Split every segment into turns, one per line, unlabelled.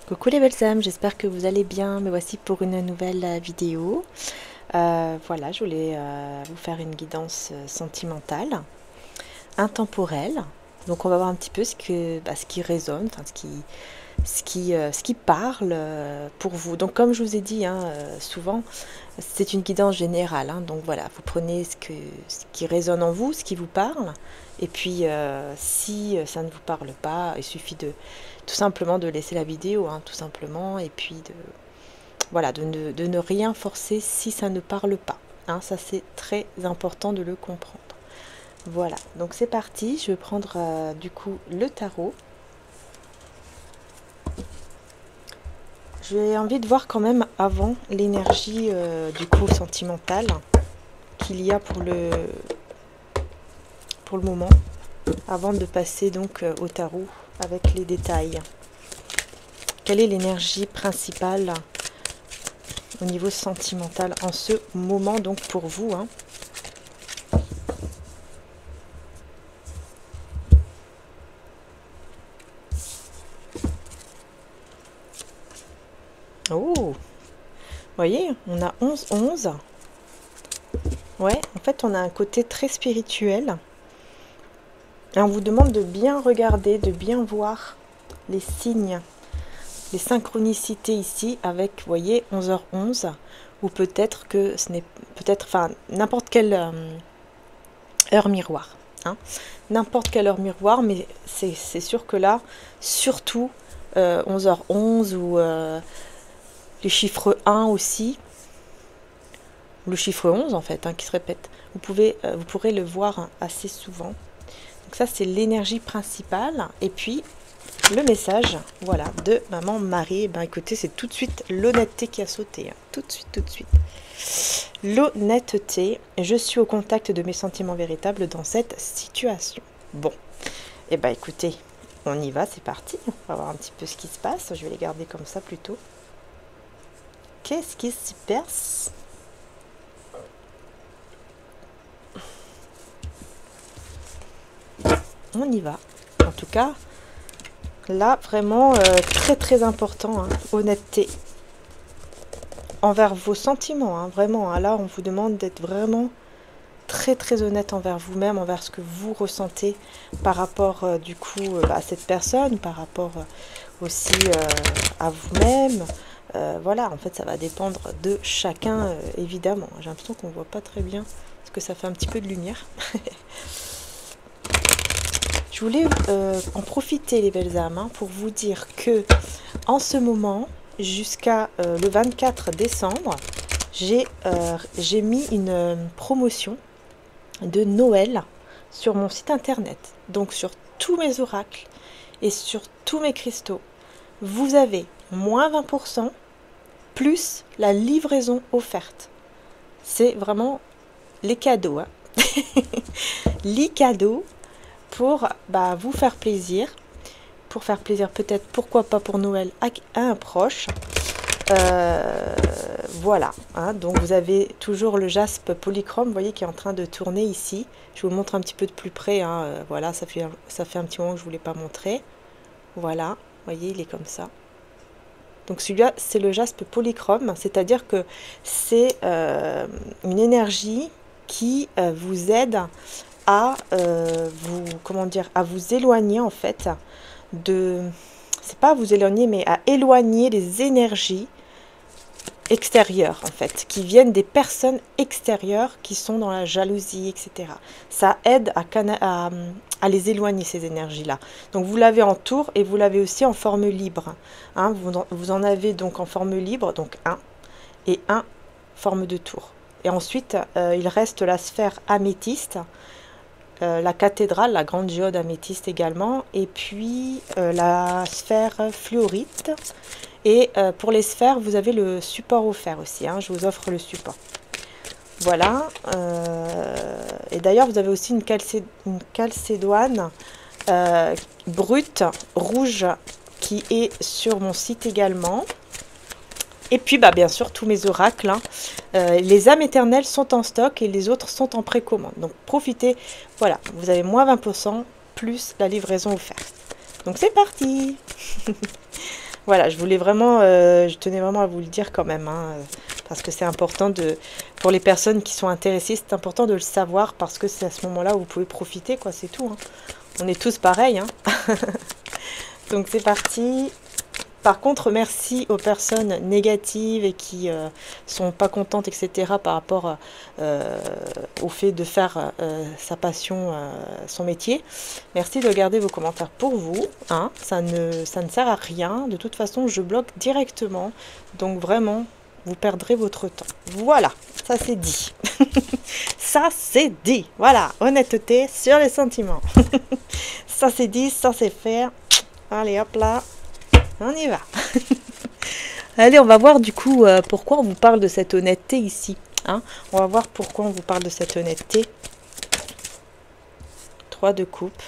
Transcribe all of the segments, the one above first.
Coucou les belles âmes, j'espère que vous allez bien. Me voici pour une nouvelle vidéo. Voilà, je voulais vous faire une guidance sentimentale, intemporelle. Donc on va voir un petit peu ce qui résonne, enfin ce qui parle pour vous. Donc comme je vous ai dit, souvent c'est une guidance générale. Donc voilà, vous prenez ce qui résonne en vous, ce qui vous parle. Et puis si ça ne vous parle pas, il suffit de tout simplement de laisser la vidéo, tout simplement, et puis voilà, de ne rien forcer si ça ne parle pas. Ça c'est très important de le comprendre. Voilà, donc c'est parti, je vais prendre du coup le tarot. J'ai envie de voir quand même avant l'énergie du coup sentimentale qu'il y a pour le moment, avant de passer donc au tarot avec les détails. Quelle est l'énergie principale au niveau sentimental en ce moment donc pour vous, Oh, vous voyez, on a 11-11. Ouais, en fait, on a un côté très spirituel. Et on vous demande de bien regarder, de bien voir les signes, les synchronicités ici avec, vous voyez, 11h11. Ou peut-être que ce n'est enfin, n'importe quelle heure miroir. N'importe quelle heure miroir, mais c'est sûr que là, surtout 11h11 ou les chiffres 1 aussi, le chiffre 11 en fait, qui se répète. Vous pourrez le voir assez souvent. Donc ça c'est l'énergie principale. Et puis le message, voilà, de maman Marie. Écoutez, c'est tout de suite l'honnêteté qui a sauté. Tout de suite, tout de suite. L'honnêteté. Je suis au contact de mes sentiments véritables dans cette situation. Bon, écoutez, on y va, c'est parti. On va voir un petit peu ce qui se passe. Je vais les garder comme ça plutôt. Qu'est-ce qui se passe? On y va. En tout cas, là, vraiment, très très important, honnêteté envers vos sentiments, vraiment. Là, on vous demande d'être vraiment très très honnête envers vous-même, envers ce que vous ressentez par rapport du coup à cette personne, par rapport aussi à vous-même. Voilà, en fait, ça va dépendre de chacun, évidemment. J'ai l'impression qu'on ne voit pas très bien, parce que ça fait un petit peu de lumière. Je voulais en profiter, les belles âmes, pour vous dire que en ce moment, jusqu'à le 24 décembre, j'ai mis une promotion de Noël sur mon site internet. Donc sur tous mes oracles et sur tous mes cristaux, vous avez moins 20% plus la livraison offerte. C'est vraiment les cadeaux. Les cadeaux pour vous faire plaisir. Pour faire plaisir peut-être, pourquoi pas pour Noël à un proche. Voilà, donc vous avez toujours le jaspe polychrome, vous voyez, qui est en train de tourner ici. Je vous montre un petit peu de plus près, voilà, ça fait un petit moment que je ne vous l'ai pas montré. Voilà, vous voyez, il est comme ça. Donc celui-là, c'est le jaspe polychrome, c'est-à-dire que c'est une énergie qui vous aide à à vous éloigner en fait c'est pas à vous éloigner, mais à éloigner les énergies extérieures en fait, qui viennent des personnes extérieures qui sont dans la jalousie, etc. Ça aide à les éloigner, ces énergies-là. Donc vous l'avez en tour et vous l'avez aussi en forme libre. Vous en avez donc en forme libre, donc 1 et 1 forme de tour. Et ensuite, il reste la sphère améthyste, la cathédrale, la grande géode améthyste également, et puis la sphère fluorite. Et pour les sphères, vous avez le support offert aussi, je vous offre le support. Voilà, et d'ailleurs vous avez aussi une calcédoine brute, rouge, qui est sur mon site également. Et puis bien sûr tous mes oracles, les âmes éternelles sont en stock et les autres sont en précommande. Donc profitez, voilà, vous avez moins 20% plus la livraison offerte. Donc c'est parti. Voilà, je voulais vraiment, je tenais vraiment à vous le dire quand même, hein, parce que c'est important pour les personnes qui sont intéressées, c'est important de le savoir parce que c'est à ce moment-là où vous pouvez profiter, quoi, c'est tout, hein. On est tous pareils, hein. Donc c'est parti. Par contre, merci aux personnes négatives et qui sont pas contentes, etc. par rapport au fait de faire sa passion, son métier. Merci de garder vos commentaires pour vous, hein. Ça ne sert à rien. De toute façon, je bloque directement. Donc vraiment, vous perdrez votre temps. Voilà, ça c'est dit. Ça c'est dit. Voilà, honnêteté sur les sentiments. Ça c'est dit, ça c'est fait. Allez, hop là. On y va. Allez, on va voir du coup pourquoi on vous parle de cette honnêteté ici. Hein, on va voir pourquoi on vous parle de cette honnêteté. 3 de coupe.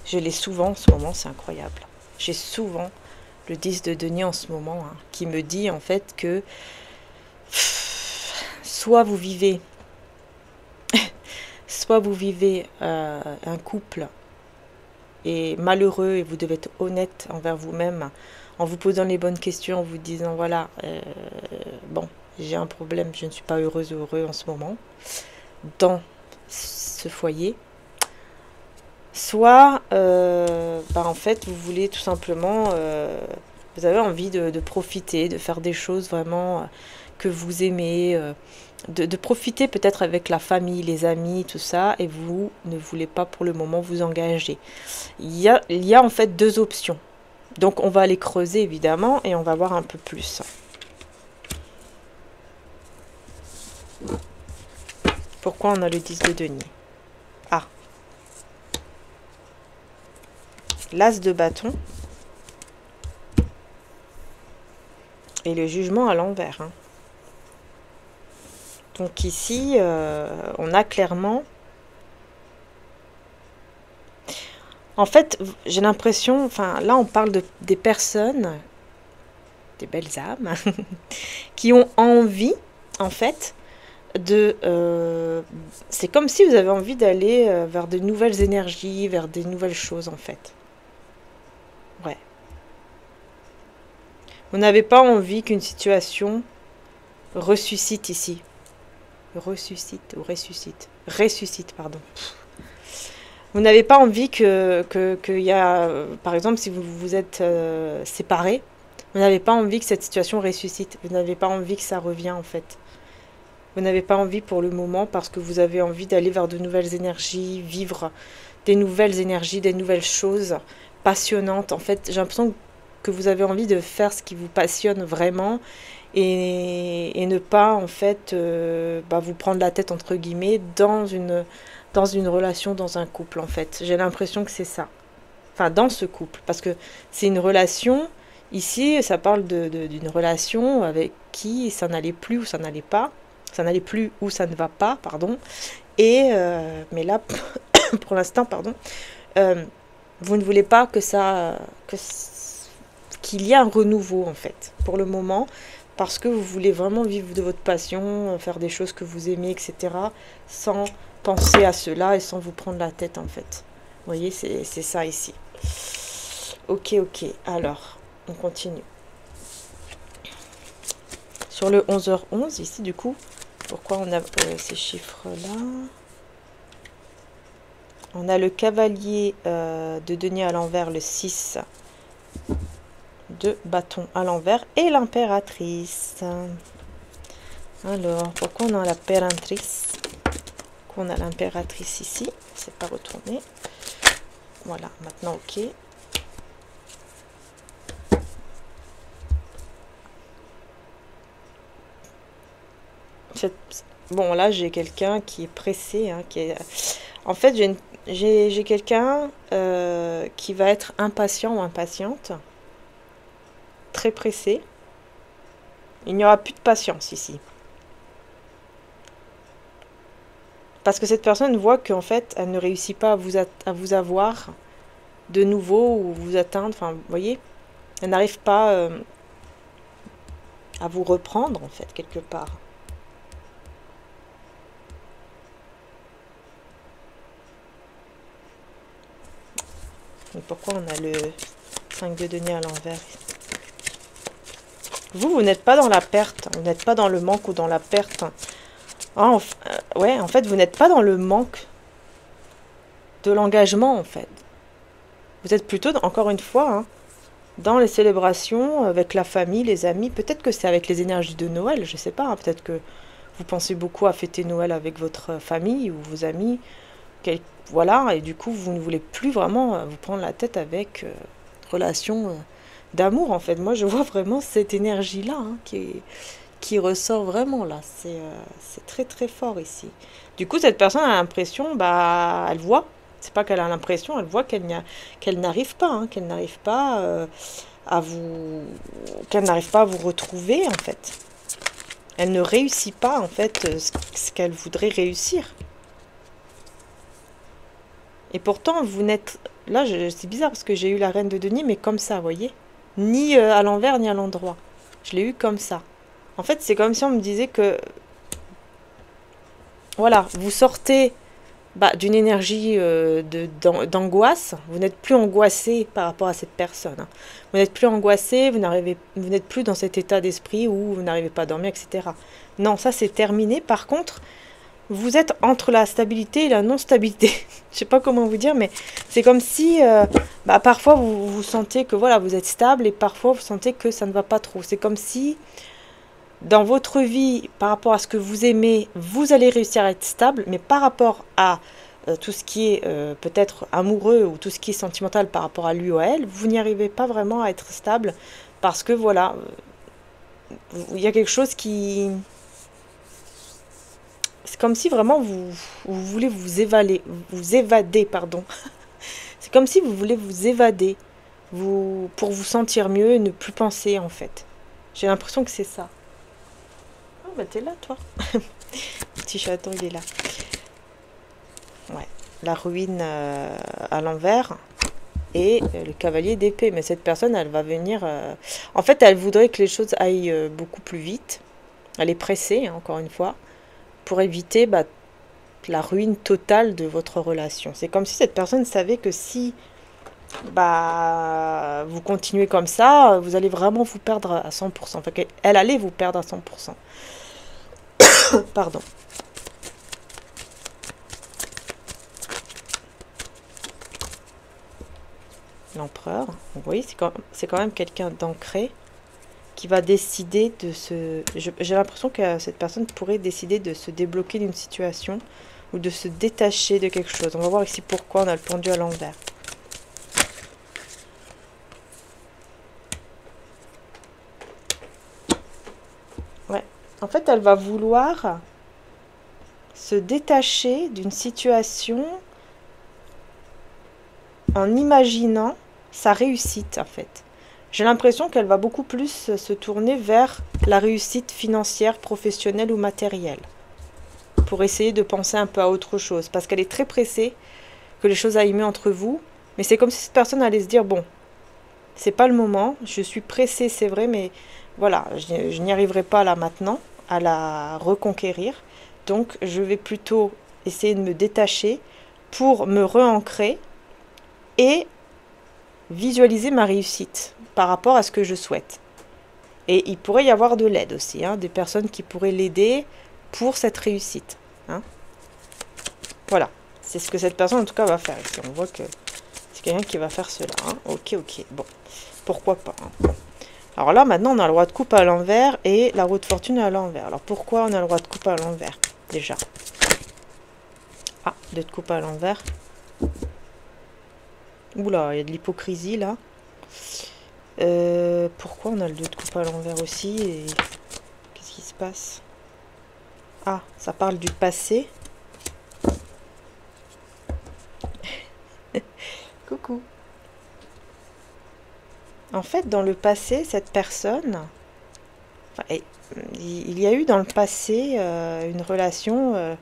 Je l'ai souvent en ce moment, c'est incroyable. J'ai souvent le 10 de denier en ce moment, hein, qui me dit en fait que soit vous vivez un couple et malheureux et vous devez être honnête envers vous-même en vous posant les bonnes questions, en vous disant voilà, bon, j'ai un problème, je ne suis pas heureuse ou heureux en ce moment dans ce foyer. Soit, en fait, vous voulez tout simplement, vous avez envie de profiter, de faire des choses vraiment que vous aimez, de profiter peut-être avec la famille, les amis, tout ça, et vous ne voulez pas pour le moment vous engager. Il y a en fait 2 options. Donc on va aller creuser évidemment et on va voir un peu plus. Pourquoi on a le 10 de denier? Ah. L'as de bâton. Et le jugement à l'envers. Hein. Donc ici, on a clairement... En fait, j'ai l'impression... Enfin, là, on parle des personnes, des belles âmes, qui ont envie, en fait, de... c'est comme si vous avez envie d'aller vers de nouvelles énergies, vers des nouvelles choses, en fait. Ouais. Vous n'avez pas envie qu'une situation ressuscite ici. Ressuscite ou ressuscite. Ressuscite, pardon. Vous n'avez pas envie qu'il y a... par exemple, si vous êtes séparés, vous n'avez pas envie que cette situation ressuscite. Vous n'avez pas envie que ça revienne, en fait. Vous n'avez pas envie pour le moment parce que vous avez envie d'aller vers de nouvelles énergies, vivre des nouvelles énergies, des nouvelles choses passionnantes. En fait, j'ai l'impression que vous avez envie de faire ce qui vous passionne vraiment et ne pas, en fait, vous prendre la tête, entre guillemets, dans une relation, dans un couple, en fait. J'ai l'impression que c'est ça. Enfin, dans ce couple. Parce que c'est une relation... Ici, ça parle d'une relation avec qui ça n'allait plus ou ça n'allait pas. Ça n'allait plus ou ça ne va pas, pardon. Et, mais là, pour l'instant, pardon, vous ne voulez pas qu'il y ait un renouveau, en fait, pour le moment, parce que vous voulez vraiment vivre de votre passion, faire des choses que vous aimez, etc., sans penser à cela et sans vous prendre la tête, en fait. Vous voyez, c'est ça ici. Ok, alors, on continue. Sur le 11h11, ici, du coup, pourquoi on a ces chiffres-là? On a le cavalier de denier à l'envers, le 6 de bâton à l'envers et l'impératrice. Alors, pourquoi on a l'impératrice? Pourquoi on a l'impératrice ici? C'est pas retourné. Voilà, maintenant, ok. Bon, là, j'ai quelqu'un qui est pressé, hein, En fait, j'ai quelqu'un qui va être impatient ou impatiente, très pressé. Il n'y aura plus de patience ici. Parce que cette personne voit qu'en fait, elle ne réussit pas à vous avoir de nouveau ou vous atteindre. Enfin, vous voyez, elle n'arrive pas à vous reprendre, en fait, quelque part. Et pourquoi on a 5 de denier à l'envers. Vous n'êtes pas dans la perte. Vous n'êtes pas dans le manque ou dans la perte. Ah, ouais, en fait, vous n'êtes pas dans le manque de l'engagement, en fait. Vous êtes plutôt, encore une fois, hein, dans les célébrations, avec la famille, les amis. Peut-être que c'est avec les énergies de Noël, je sais pas. Hein, peut-être que vous pensez beaucoup à fêter Noël avec votre famille ou vos amis. Voilà, et du coup, vous ne voulez plus vraiment vous prendre la tête avec relation d'amour, en fait. Moi, je vois vraiment cette énergie-là hein, qui ressort vraiment, là. C'est très, très fort ici. Du coup, cette personne a l'impression, bah, elle voit. C'est pas qu'elle a l'impression, elle voit qu'elle n'arrive pas, hein, qu'elle n'arrive pas qu'elle n'arrive pas à vous retrouver, en fait. Elle ne réussit pas, en fait, ce qu'elle voudrait réussir. Et pourtant, vous n'êtes... Là, c'est bizarre parce que j'ai eu la reine de denier, mais comme ça, vous voyez. Ni à l'envers, ni à l'endroit. Je l'ai eu comme ça. En fait, c'est comme si on me disait que... Voilà, vous sortez d'une énergie d'angoisse. Vous n'êtes plus angoissé par rapport à cette personne. Hein. Vous n'êtes plus angoissé, vous n'êtes plus dans cet état d'esprit où vous n'arrivez pas à dormir, etc. Non, ça c'est terminé. Par contre, vous êtes entre la stabilité et la non-stabilité. Je sais pas comment vous dire, mais c'est comme si parfois vous sentez que voilà, vous êtes stable et parfois vous sentez que ça ne va pas trop. C'est comme si dans votre vie, par rapport à ce que vous aimez, vous allez réussir à être stable, mais par rapport à tout ce qui est peut-être amoureux ou tout ce qui est sentimental par rapport à lui ou à elle, vous n'y arrivez pas vraiment à être stable parce que voilà, il y a quelque chose qui... C'est comme si vraiment vous voulez vous évader, pardon. C'est comme si vous voulez vous évader pour vous sentir mieux et ne plus penser en fait. J'ai l'impression que c'est ça. Oh bah t'es là toi. Petit chaton il est là. Ouais. La ruine à l'envers et le cavalier d'épée. Mais cette personne elle va venir... En fait elle voudrait que les choses aillent beaucoup plus vite. Elle est pressée hein, encore une fois. Pour éviter la ruine totale de votre relation. C'est comme si cette personne savait que si vous continuez comme ça, vous allez vraiment vous perdre à 100%. Enfin, elle allait vous perdre à 100%. Pardon. L'empereur. Vous voyez, c'est quand même quelqu'un d'ancré qui va décider de se... J'ai l'impression que cette personne pourrait décider de se débloquer d'une situation ou de se détacher de quelque chose. On va voir ici pourquoi on a le pendu à l'envers. Ouais. En fait, elle va vouloir se détacher d'une situation en imaginant sa réussite, en fait. J'ai l'impression qu'elle va beaucoup plus se tourner vers la réussite financière, professionnelle ou matérielle. Pour essayer de penser un peu à autre chose. Parce qu'elle est très pressée que les choses aillent mieux entre vous. Mais c'est comme si cette personne allait se dire, bon, c'est pas le moment. Je suis pressée, c'est vrai, mais voilà, je n'y arriverai pas là maintenant à la reconquérir. Donc, je vais plutôt essayer de me détacher pour me re-ancrer et visualiser ma réussite par rapport à ce que je souhaite. Et il pourrait y avoir de l'aide aussi, hein, des personnes qui pourraient l'aider pour cette réussite. Hein. Voilà, c'est ce que cette personne en tout cas va faire ici. On voit que c'est quelqu'un qui va faire cela. Hein. Ok, bon, pourquoi pas. Hein. Bon. Alors là, maintenant, on a le roi de coupe à l'envers et la roue de fortune à l'envers. Alors pourquoi on a le roi de coupe à l'envers déjà? Ah, 2 de coupe à l'envers. Oula, il y a de l'hypocrisie là. Pourquoi on a le 2 de coupe à l'envers aussi et qu'est-ce qui se passe? Ah, ça parle du passé. Coucou. En fait, dans le passé, cette personne... il y a eu dans le passé une relation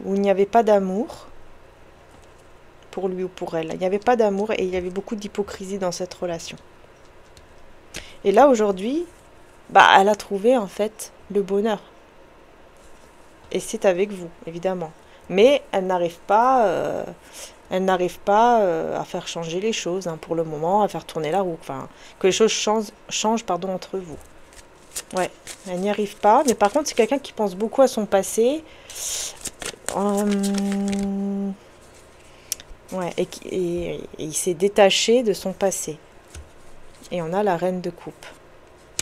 où il n'y avait pas d'amour pour lui ou pour elle. Il n'y avait pas d'amour et il y avait beaucoup d'hypocrisie dans cette relation. Et là, aujourd'hui, elle a trouvé en fait le bonheur. Et c'est avec vous, évidemment. Mais elle n'arrive pas à faire changer les choses, hein, pour le moment, à faire tourner la roue. Enfin, que les choses changent pardon, entre vous. Ouais, elle n'y arrive pas. Mais par contre, c'est quelqu'un qui pense beaucoup à son passé. Ouais, et il s'est détaché de son passé. Et on a la reine de coupe.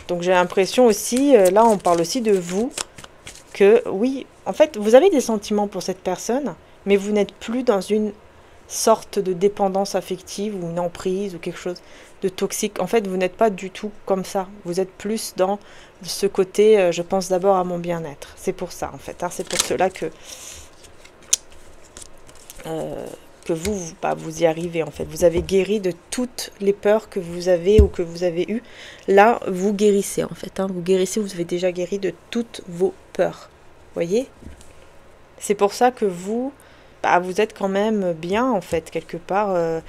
Donc j'ai l'impression aussi, là on parle aussi de vous, que oui, en fait, vous avez des sentiments pour cette personne, mais vous n'êtes plus dans une sorte de dépendance affective ou une emprise ou quelque chose de toxique. En fait, vous n'êtes pas du tout comme ça. Vous êtes plus dans ce côté, je pense d'abord à mon bien-être. C'est pour ça, en fait. Hein, c'est pour cela que vous y arrivez, en fait. Vous avez guéri de toutes les peurs que vous avez ou que vous avez eues. Là, vous guérissez, en fait. Hein, vous guérissez, vous avez déjà guéri de toutes vos peurs. Voyez? C'est pour ça que vous êtes quand même bien, en fait, quelque part.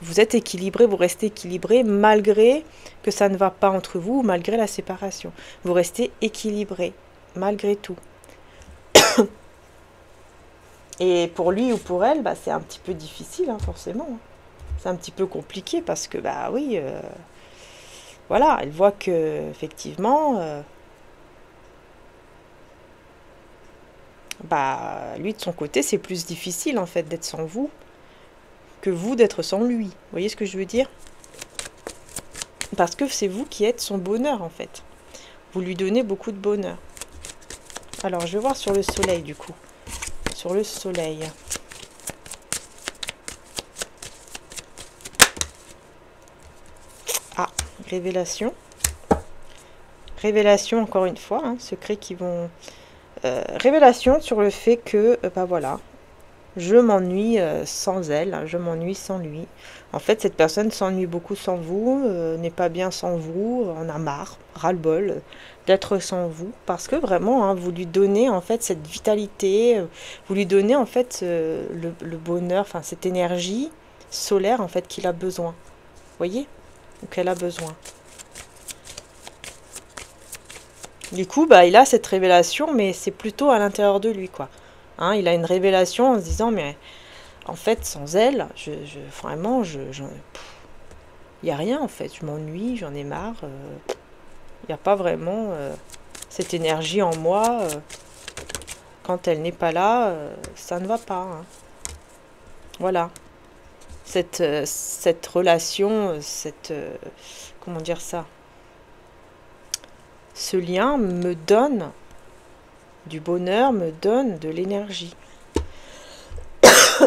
Vous êtes équilibré, vous restez équilibré malgré que ça ne va pas entre vous, malgré la séparation. Vous restez équilibré, malgré tout. Et pour lui ou pour elle, c'est un petit peu difficile, hein, forcément. C'est un petit peu compliqué parce que, oui, voilà, elle voit que, effectivement, lui, de son côté, c'est plus difficile, en fait, d'être sans vous que vous d'être sans lui. Vous voyez ce que je veux dire? Parce que c'est vous qui êtes son bonheur, en fait. Vous lui donnez beaucoup de bonheur. Alors, je vais voir sur le soleil, du coup. Sur le soleil. Ah, révélation. Révélation, encore une fois, hein, secrets qui vont... révélation sur le fait que, voilà, je m'ennuie sans elle, je m'ennuie sans lui. En fait, cette personne s'ennuie beaucoup sans vous, n'est pas bien sans vous, en a marre, ras-le-bol d'être sans vous, parce que vraiment, hein, vous lui donnez en fait cette vitalité, vous lui donnez en fait le bonheur, enfin cette énergie solaire en fait qu'il a besoin. Vous voyez? Ou qu'elle a besoin. Du coup, il a cette révélation, mais c'est plutôt à l'intérieur de lui, quoi. Hein, il a une révélation en se disant, mais en fait, sans elle, vraiment, il n'y a rien, en fait. Je m'ennuie, j'en ai marre. Il n'y a pas vraiment cette énergie en moi. Quand elle n'est pas là, ça ne va pas. Hein. Voilà. Cette relation, comment dire ça? Ce lien me donne du bonheur, me donne de l'énergie.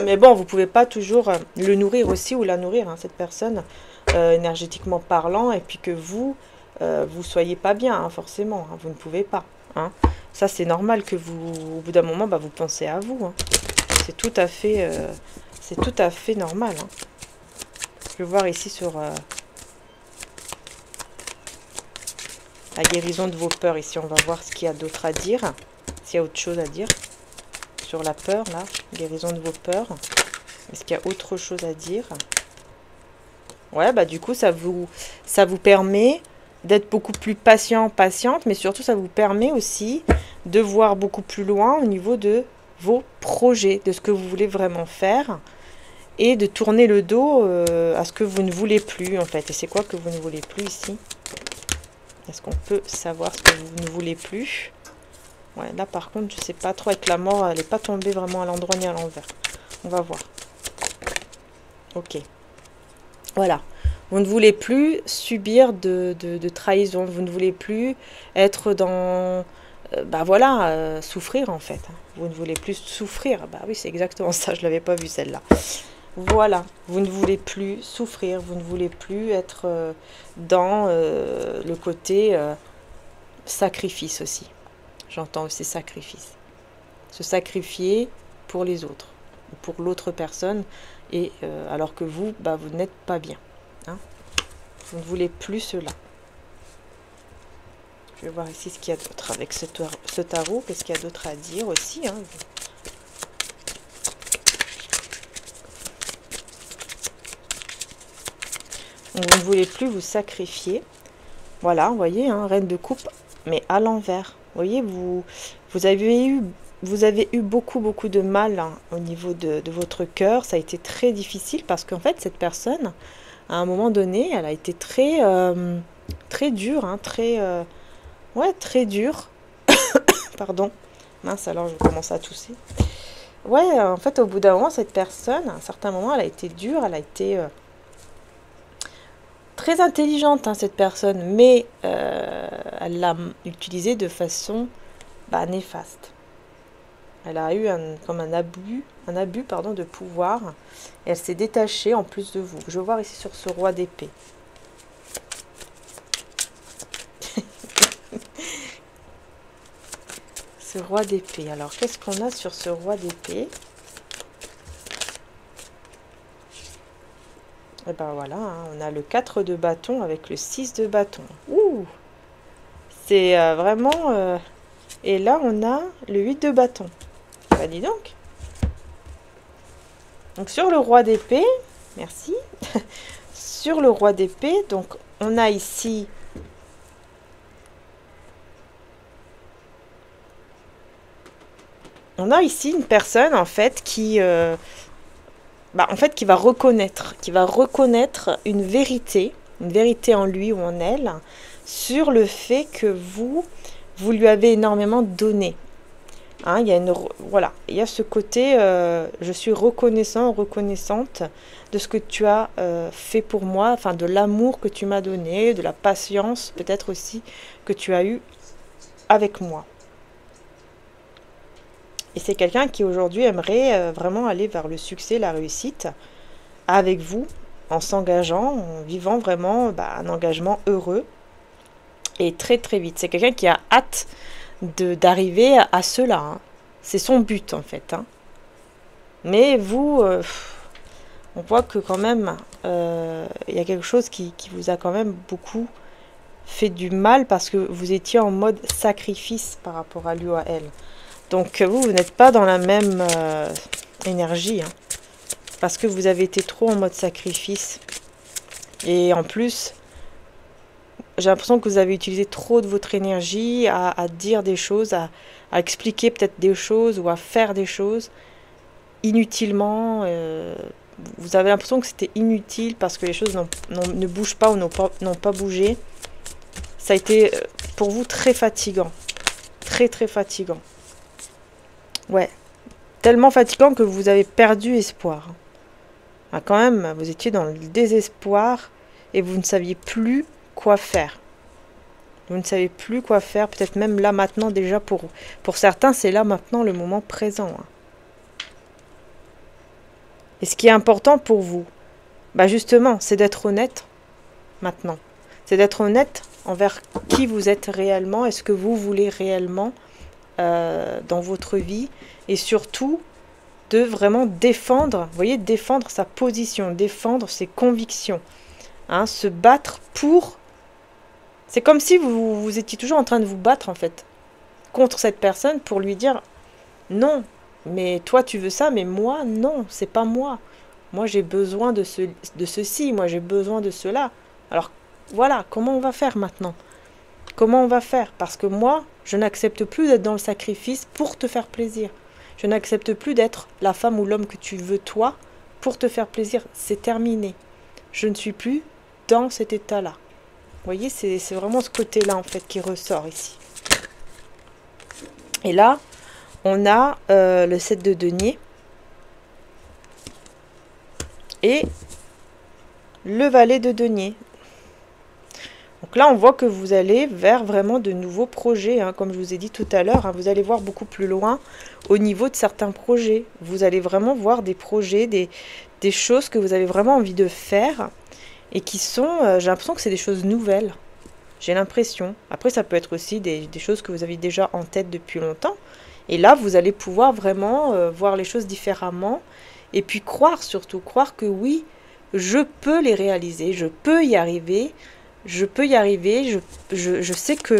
Mais bon, vous pouvez pas toujours le nourrir aussi ou la nourrir, hein, cette personne, énergétiquement parlant, et puis que vous soyez pas bien, hein, forcément, hein, vous ne pouvez pas. Hein. Ça, c'est normal que vous, au bout d'un moment, vous pensez à vous. Hein. C'est tout à fait normal. Hein. Je vais voir ici sur la guérison de vos peurs. Ici, on va voir ce qu'il y a d'autre à dire. S'il y a autre chose à dire sur la peur, là, guérison de vos peurs. Est-ce qu'il y a autre chose à dire? Ouais, du coup, ça vous permet d'être beaucoup plus patiente, mais surtout, ça vous permet aussi de voir beaucoup plus loin au niveau de vos projets, de ce que vous voulez vraiment faire, et de tourner le dos à ce que vous ne voulez plus, en fait. Et c'est quoi que vous ne voulez plus ici? Est-ce qu'on peut savoir ce que vous ne voulez plus? Ouais, là, par contre, je sais pas trop, avec la mort, elle n'est pas tombée vraiment à l'endroit ni à l'envers. On va voir. Ok. Voilà. Vous ne voulez plus subir de trahison. Vous ne voulez plus être dans... souffrir, en fait. Vous ne voulez plus souffrir. Oui, c'est exactement ça. Je ne l'avais pas vu, celle-là. Voilà. Vous ne voulez plus souffrir. Vous ne voulez plus être dans le côté sacrifice aussi. J'entends aussi sacrifice. Se sacrifier pour les autres. Ou pour l'autre personne. Et alors que vous, vous n'êtes pas bien. Hein. Vous ne voulez plus cela. Je vais voir ici ce qu'il y a d'autre avec ce tarot. Qu'est-ce qu'il y a d'autre à dire aussi. Hein. Donc, vous ne voulez plus vous sacrifier. Voilà, vous voyez, hein, reine de coupe, mais à l'envers. Vous voyez, vous avez eu vous avez eu beaucoup de mal hein, au niveau de votre cœur. Ça a été très difficile parce qu'en fait, cette personne, à un moment donné, elle a été très dure, hein, ouais, très dure. Pardon. Mince, alors je commence à tousser. Ouais, en fait, au bout d'un moment, cette personne, à un certain moment, elle a été dure, elle a été très intelligente, hein, cette personne, mais elle l'a utilisée de façon néfaste. Elle a eu comme un abus pardon, de pouvoir, et elle s'est détachée en plus de vous. Je vais voir ici sur ce roi d'épée. Ce roi d'épée. Alors, qu'est-ce qu'on a sur ce roi d'épée? Et ben voilà, hein, on a le 4 de bâton avec le 6 de bâton. Ouh! C'est vraiment... Et là, on a le 8 de bâton. Bah dis donc. Donc sur le roi d'épée, merci. Sur le roi d'épée, donc on a ici... On a ici une personne en fait qui... qui va reconnaître une vérité en lui ou en elle, sur le fait que vous lui avez énormément donné. Hein, il y a ce côté, je suis reconnaissante de ce que tu as fait pour moi, enfin de l'amour que tu m'as donné, de la patience peut-être aussi que tu as eu avec moi. Et c'est quelqu'un qui aujourd'hui aimerait vraiment aller vers le succès, la réussite avec vous, en s'engageant, en vivant vraiment un engagement heureux et très vite. C'est quelqu'un qui a hâte d'arriver à cela. Hein. C'est son but en fait. Hein. Mais vous, on voit que quand même, il y a quelque chose qui vous a quand même beaucoup fait du mal parce que vous étiez en mode sacrifice par rapport à lui ou à elle. Donc vous n'êtes pas dans la même énergie. Hein, parce que vous avez été trop en mode sacrifice. Et en plus... J'ai l'impression que vous avez utilisé trop de votre énergie à dire des choses, à expliquer peut-être des choses ou à faire des choses inutilement. Vous avez l'impression que c'était inutile parce que les choses ne bougent pas ou n'ont pas bougé. Ça a été pour vous très fatigant. Très fatigant. Ouais. Tellement fatigant que vous avez perdu espoir. Ah, quand même, vous étiez dans le désespoir et vous ne saviez plus quoi faire. Vous ne savez plus quoi faire, peut-être même là maintenant déjà pour certains, c'est là maintenant le moment présent. Hein. Et ce qui est important pour vous, justement, c'est d'être honnête maintenant. C'est d'être honnête envers qui vous êtes réellement et ce que vous voulez réellement dans votre vie. Et surtout, de vraiment défendre, vous voyez, défendre sa position, défendre ses convictions. Hein, se battre pour... C'est comme si vous étiez toujours en train de vous battre, en fait, contre cette personne pour lui dire « Non, mais toi, tu veux ça, mais moi, non, c'est pas moi. Moi, j'ai besoin de ceci, moi, j'ai besoin de cela. Alors, voilà, comment on va faire maintenant? Comment on va faire? Parce que moi, je n'accepte plus d'être dans le sacrifice pour te faire plaisir. Je n'accepte plus d'être la femme ou l'homme que tu veux, toi, pour te faire plaisir. C'est terminé. Je ne suis plus dans cet état-là. » Vous voyez, c'est vraiment ce côté-là, en fait, qui ressort ici. Et là, on a le 7 de denier. Et le valet de denier. Donc là, on voit que vous allez vers vraiment de nouveaux projets. Hein, comme je vous ai dit tout à l'heure, hein, vous allez voir beaucoup plus loin au niveau de certains projets. Vous allez vraiment voir des projets, des choses que vous avez vraiment envie de faire. Et qui sont, j'ai l'impression que c'est des choses nouvelles. J'ai l'impression. Après, ça peut être aussi des choses que vous avez déjà en tête depuis longtemps. Et là, vous allez pouvoir vraiment voir les choses différemment. Et puis croire surtout. Croire que oui, je peux les réaliser. Je peux y arriver. Je peux y arriver. Je sais que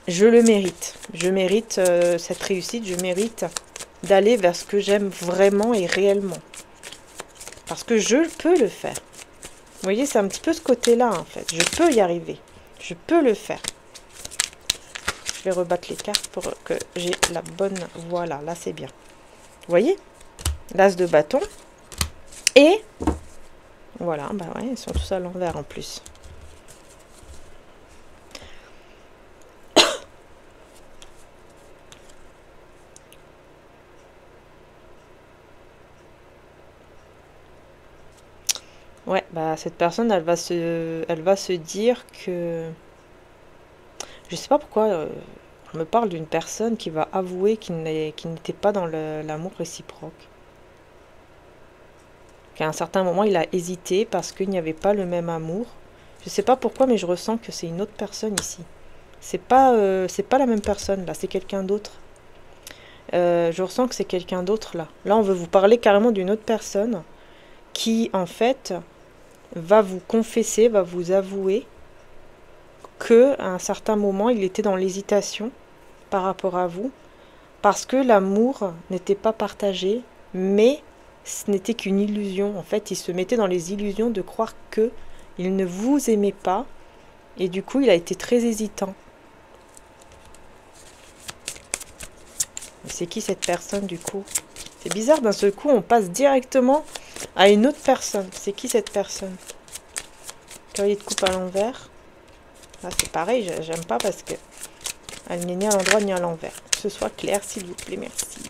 je le mérite. Je mérite cette réussite. Je mérite d'aller vers ce que j'aime vraiment et réellement. Parce que je peux le faire. Vous voyez, c'est un petit peu ce côté-là, en fait. Je peux y arriver. Je peux le faire. vais rebattre les cartes pour que j'ai la bonne... Voilà, là c'est bien. Vous voyez? L'as de bâton. Et... Voilà, bah ouais, ils sont tous à l'envers en plus. Ouais, bah cette personne, elle va se dire que... Je sais pas pourquoi on me parle d'une personne qui va avouer qu'il n'était pas dans l'amour réciproque. Qu'à un certain moment, il a hésité parce qu'il n'y avait pas le même amour. Je sais pas pourquoi, mais je ressens que c'est une autre personne ici. C'est pas la même personne, là, c'est quelqu'un d'autre. Je ressens que c'est quelqu'un d'autre, là. Là, on veut vous parler carrément d'une autre personne qui, en fait, va vous confesser, va vous avouer que à un certain moment, il était dans l'hésitation par rapport à vous, parce que l'amour n'était pas partagé, mais ce n'était qu'une illusion. En fait, il se mettait dans les illusions de croire que il ne vous aimait pas, et du coup, il a été très hésitant. C'est qui cette personne, du coup? C'est bizarre, d'un seul coup, on passe directement à une autre personne. C'est qui cette personne? Cavalier de coupe à l'envers. Là, c'est pareil, j'aime pas parce que elle n'est ni à l'endroit ni à l'envers. Que ce soit clair, s'il vous plaît, merci.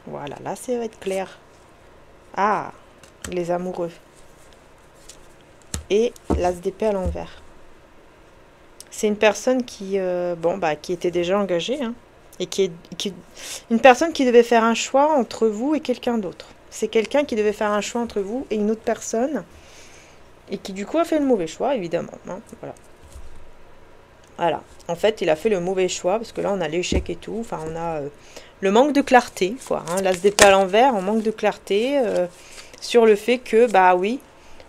Voilà, là, ça va être clair. Ah, les amoureux. Et l'as d'épée à l'envers. C'est une personne qui, qui était déjà engagée, hein, et une personne qui devait faire un choix entre vous et quelqu'un d'autre. C'est quelqu'un qui devait faire un choix entre vous et une autre personne, et qui du coup a fait le mauvais choix, évidemment. Hein, voilà. Voilà. En fait, il a fait le mauvais choix, parce que là, on a l'échec et tout. Enfin, on a le manque de clarté, quoi. Hein, l'as d'épée à l'envers, on manque de clarté sur le fait que, bah oui,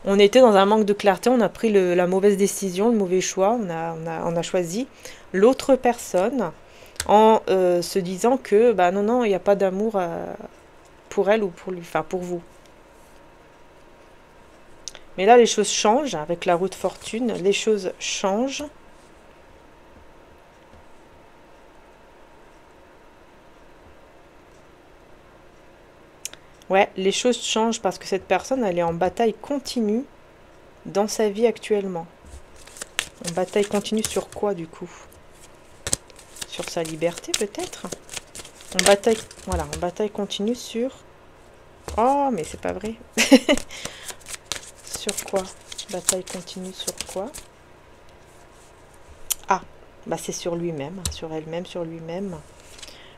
on était dans un manque de clarté, on a pris la mauvaise décision, le mauvais choix, on a choisi l'autre personne en se disant que, bah non, il n'y a pas d'amour pour elle ou pour lui, enfin pour vous. Mais là, les choses changent avec la roue de fortune, les choses changent. Ouais, les choses changent parce que cette personne, elle est en bataille continue dans sa vie actuellement. En bataille continue sur quoi, du coup? Sur sa liberté, peut-être? En bataille... Voilà, en bataille continue sur... Oh, mais c'est pas vrai. Sur quoi? Bataille continue sur quoi? Ah, bah c'est sur lui-même, sur elle-même, sur lui-même.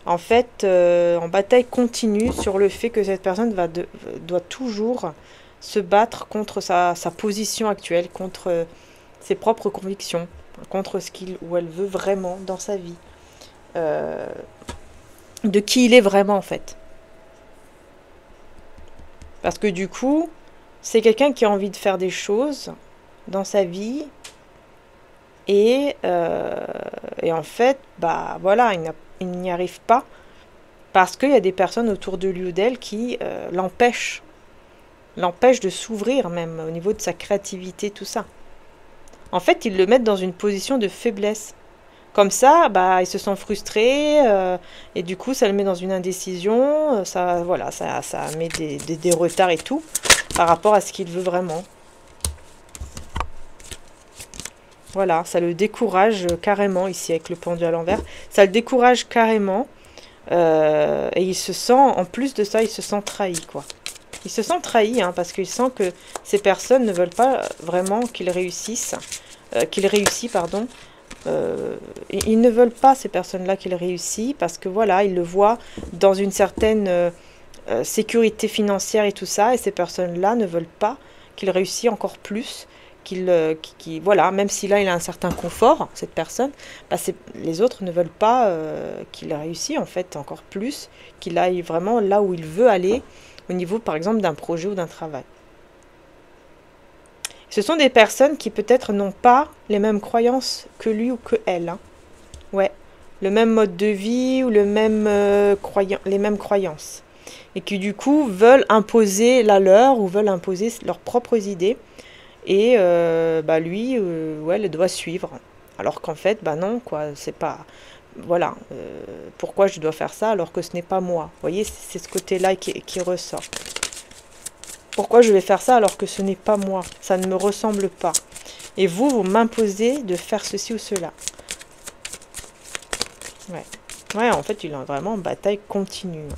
En fait, en bataille continue sur le fait que cette personne doit toujours se battre contre sa position actuelle, contre ses propres convictions, contre ce qu'il ou elle veut vraiment dans sa vie. De qui il est vraiment, en fait. Parce que du coup, c'est quelqu'un qui a envie de faire des choses dans sa vie et en fait, bah voilà, il n'y arrive pas parce qu'il y a des personnes autour de lui ou d'elle qui l'empêchent de s'ouvrir même au niveau de sa créativité, tout ça. En fait, ils le mettent dans une position de faiblesse. Comme ça, bah, il se sent frustré et du coup, ça le met dans une indécision. Ça, voilà, ça met des retards et tout par rapport à ce qu'il veut vraiment. Voilà, ça le décourage carrément ici avec le pendu à l'envers. Ça le décourage carrément et il se sent, en plus de ça, il se sent trahi, quoi. Il se sent trahi parce qu'il sent que ces personnes ne veulent pas vraiment qu'il réussisse, pardon. Ils ne veulent pas, ces personnes-là, qu'il réussisse parce que voilà, ils le voient dans une certaine sécurité financière et tout ça, et ces personnes-là ne veulent pas qu'il réussisse encore plus, voilà, même si là il a un certain confort, cette personne, bah les autres ne veulent pas qu'il réussisse en fait encore plus, qu'il aille vraiment là où il veut aller, au niveau par exemple d'un projet ou d'un travail. Ce sont des personnes qui peut-être n'ont pas les mêmes croyances que lui ou que elle. Hein. Ouais, le même mode de vie ou les mêmes croyances. Et qui du coup veulent imposer la leur ou veulent imposer leurs propres idées. Et lui ou elle doit suivre. Alors qu'en fait, bah non, quoi, c'est pas... Voilà, pourquoi je dois faire ça alors que ce n'est pas moi? Vous voyez, c'est ce côté-là qui ressort. Pourquoi je vais faire ça alors que ce n'est pas moi? Ça ne me ressemble pas. Et vous m'imposez de faire ceci ou cela. Ouais. Ouais, en fait, il est vraiment en bataille continue.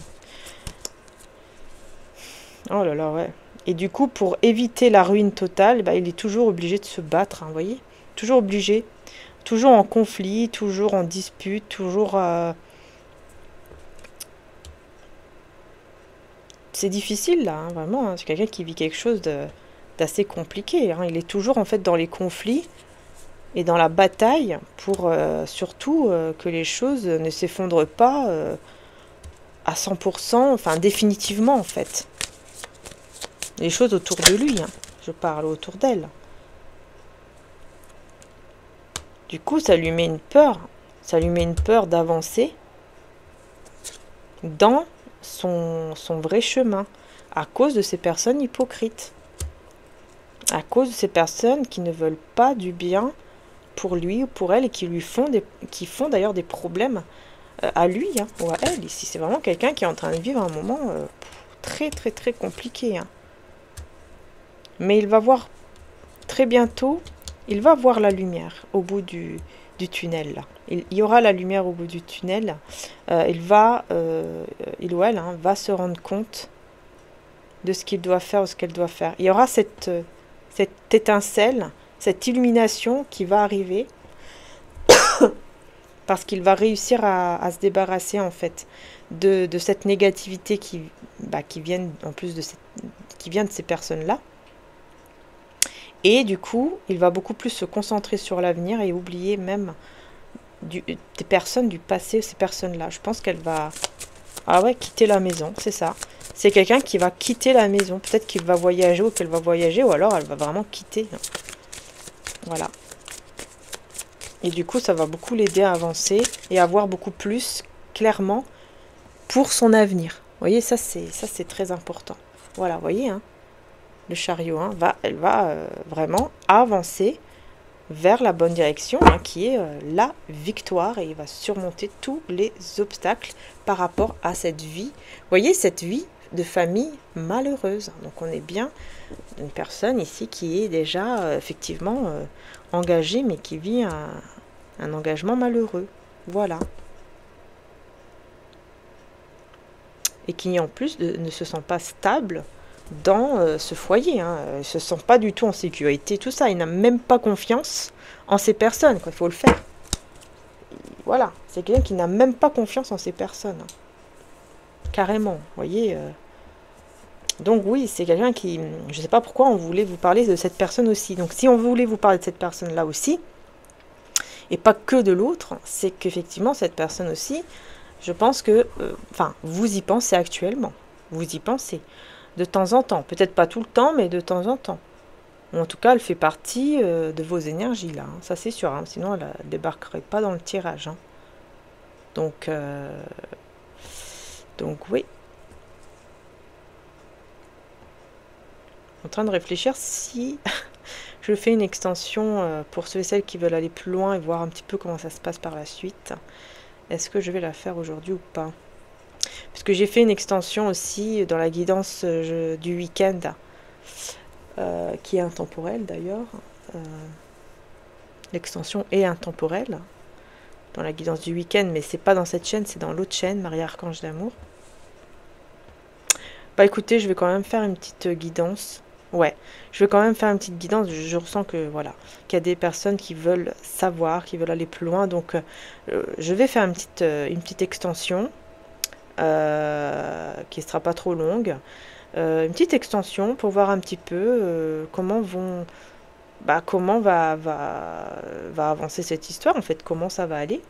Oh là là, ouais. Et du coup, pour éviter la ruine totale, bah, il est toujours obligé de se battre, hein, vous voyez? Toujours obligé. Toujours en conflit, toujours en dispute, toujours... C'est difficile, là, hein, vraiment. Hein. C'est quelqu'un qui vit quelque chose d'assez compliqué. Hein. Il est toujours, en fait, dans les conflits et dans la bataille pour surtout que les choses ne s'effondrent pas à 100%, enfin, définitivement, en fait. Les choses autour de lui, hein. Je parle autour d'elle. Du coup, ça lui met une peur. Ça lui met une peur d'avancer dans son vrai chemin, à cause de ces personnes hypocrites, à cause de ces personnes qui ne veulent pas du bien pour lui ou pour elle et qui lui font d'ailleurs des problèmes à lui, hein, ou à elle. Ici, c'est vraiment quelqu'un qui est en train de vivre un moment très très très compliqué. Hein. Mais il va voir très bientôt, il va voir la lumière au bout du tunnel. Là. Il y aura la lumière au bout du tunnel. Il ou elle hein, va se rendre compte de ce qu'il doit faire ou ce qu'elle doit faire. Il y aura cette étincelle, cette illumination qui va arriver parce qu'il va réussir à se débarrasser en fait de cette négativité qui vient en plus qui vient de ces personnes-là. Et du coup, il va beaucoup plus se concentrer sur l'avenir et oublier même des personnes du passé, ces personnes-là. Je pense qu'elle va quitter la maison, c'est ça. C'est quelqu'un qui va quitter la maison. Peut-être qu'il va voyager ou qu'elle va voyager ou alors elle va vraiment quitter. Voilà. Et du coup, ça va beaucoup l'aider à avancer et à voir beaucoup plus clairement pour son avenir. Vous voyez, ça c'est très important. Voilà, vous voyez, hein. Le chariot, hein, elle va vraiment avancer vers la bonne direction, hein, qui est la victoire, et il va surmonter tous les obstacles par rapport à cette vie. Vous voyez, cette vie de famille malheureuse. Donc on est bien une personne ici qui est déjà effectivement engagée, mais qui vit un engagement malheureux. Voilà. Et qui en plus ne se sent pas stable dans ce foyer, hein. Il ne se sent pas du tout en sécurité, tout ça. Il n'a même pas confiance en ces personnes, quoi. Il faut le faire. Voilà, c'est quelqu'un qui n'a même pas confiance en ces personnes. Hein. Carrément, vous voyez. Donc oui, c'est quelqu'un qui... Je ne sais pas pourquoi on voulait vous parler de cette personne aussi. Donc si on voulait vous parler de cette personne-là aussi, et pas que de l'autre, c'est qu'effectivement, cette personne aussi, je pense que... vous y pensez actuellement. Vous y pensez. De temps en temps. Peut-être pas tout le temps, mais de temps en temps. Ou en tout cas, elle fait partie de vos énergies, là. Hein. Ça, c'est sûr. Hein. Sinon, elle ne débarquerait pas dans le tirage. Hein. Donc, oui. En train de réfléchir si je fais une extension pour ceux et celles qui veulent aller plus loin et voir un petit peu comment ça se passe par la suite. Est-ce que je vais la faire aujourd'hui ou pas? Parce que j'ai fait une extension aussi dans la guidance du week-end, qui est intemporelle d'ailleurs. L'extension est intemporelle dans la guidance du week-end, mais c'est pas dans cette chaîne, c'est dans l'autre chaîne, Maria Archange d'amour. Bah écoutez, je vais quand même faire une petite guidance. Ouais, je vais quand même faire une petite guidance. Je ressens que voilà, qu'il y a des personnes qui veulent savoir, qui veulent aller plus loin. Donc, je vais faire une petite extension. Qui ne sera pas trop longue, une petite extension pour voir un petit peu comment va avancer cette histoire, en fait, comment ça va aller.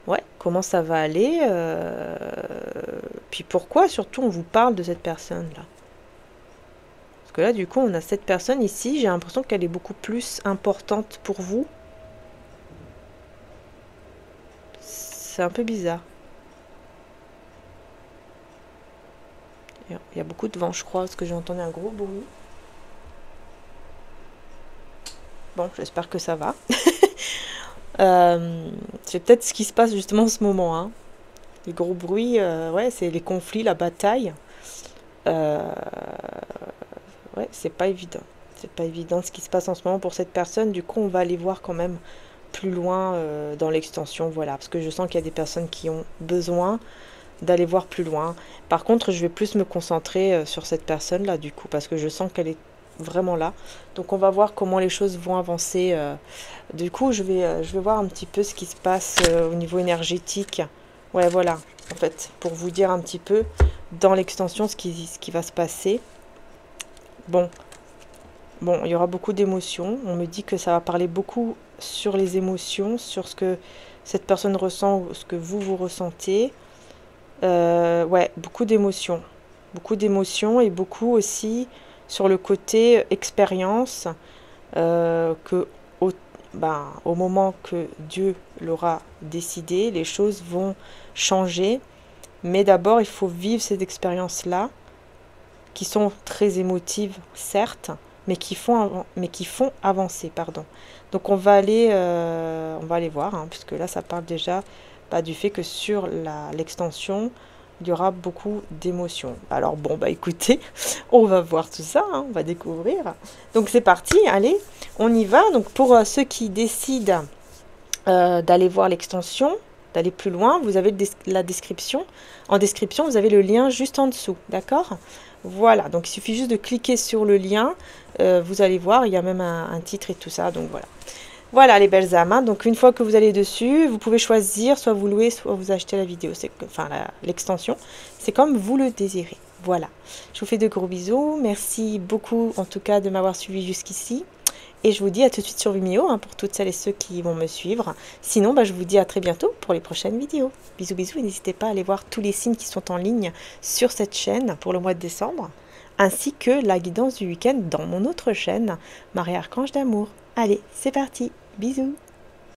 Ouais, comment ça va aller, puis pourquoi surtout on vous parle de cette personne-là. Parce que là, du coup, on a cette personne ici, j'ai l'impression qu'elle est beaucoup plus importante pour vous. C'est un peu bizarre. Il y a beaucoup de vent, je crois, parce que j'ai entendu un gros bruit. Bon, j'espère que ça va. C'est peut-être ce qui se passe justement en ce moment, hein. Les gros bruits, ouais, c'est les conflits, la bataille. Euh, ouais, c'est pas évident. C'est pas évident ce qui se passe en ce moment pour cette personne. Du coup, on va aller voir quand même plus loin dans l'extension, voilà, parce que je sens qu'il y a des personnes qui ont besoin d'aller voir plus loin. Par contre, je vais plus me concentrer sur cette personne-là, du coup, parce que je sens qu'elle est vraiment là. Donc, on va voir comment les choses vont avancer. Du coup, je vais voir un petit peu ce qui se passe au niveau énergétique. Ouais, voilà, en fait, pour vous dire un petit peu dans l'extension ce qui va se passer. Bon, bon, il y aura beaucoup d'émotions. On me dit que ça va parler beaucoup sur les émotions, sur ce que cette personne ressent ou ce que vous ressentez. Ouais, beaucoup d'émotions. Beaucoup d'émotions et beaucoup aussi sur le côté expérience que au moment que Dieu l'aura décidé, les choses vont changer. Mais d'abord, il faut vivre ces expériences-là qui sont très émotives, certes, mais qui font avancer, pardon. Donc on va aller voir, hein, puisque là ça parle déjà du fait que sur l'extension, il y aura beaucoup d'émotions. Alors bon, bah écoutez, on va voir tout ça, hein, on va découvrir. Donc c'est parti, allez, on y va. Donc pour ceux qui décident d'aller voir l'extension, d'aller plus loin, vous avez la description. En description, vous avez le lien juste en dessous, d'accord? Voilà, donc il suffit juste de cliquer sur le lien. Vous allez voir, il y a même un titre et tout ça, donc voilà. Voilà les belles âmes, hein. Donc une fois que vous allez dessus, vous pouvez choisir, soit vous louez, soit vous achetez la vidéo, enfin l'extension. C'est comme vous le désirez. Voilà, je vous fais de gros bisous. Merci beaucoup en tout cas de m'avoir suivi jusqu'ici. Et je vous dis à tout de suite sur Vimeo, hein, pour toutes celles et ceux qui vont me suivre. Sinon, je vous dis à très bientôt pour les prochaines vidéos. Bisous bisous et n'hésitez pas à aller voir tous les signes qui sont en ligne sur cette chaîne pour le mois de décembre, ainsi que la guidance du week-end dans mon autre chaîne, Marie Archange d'amour. Allez, c'est parti, bisous.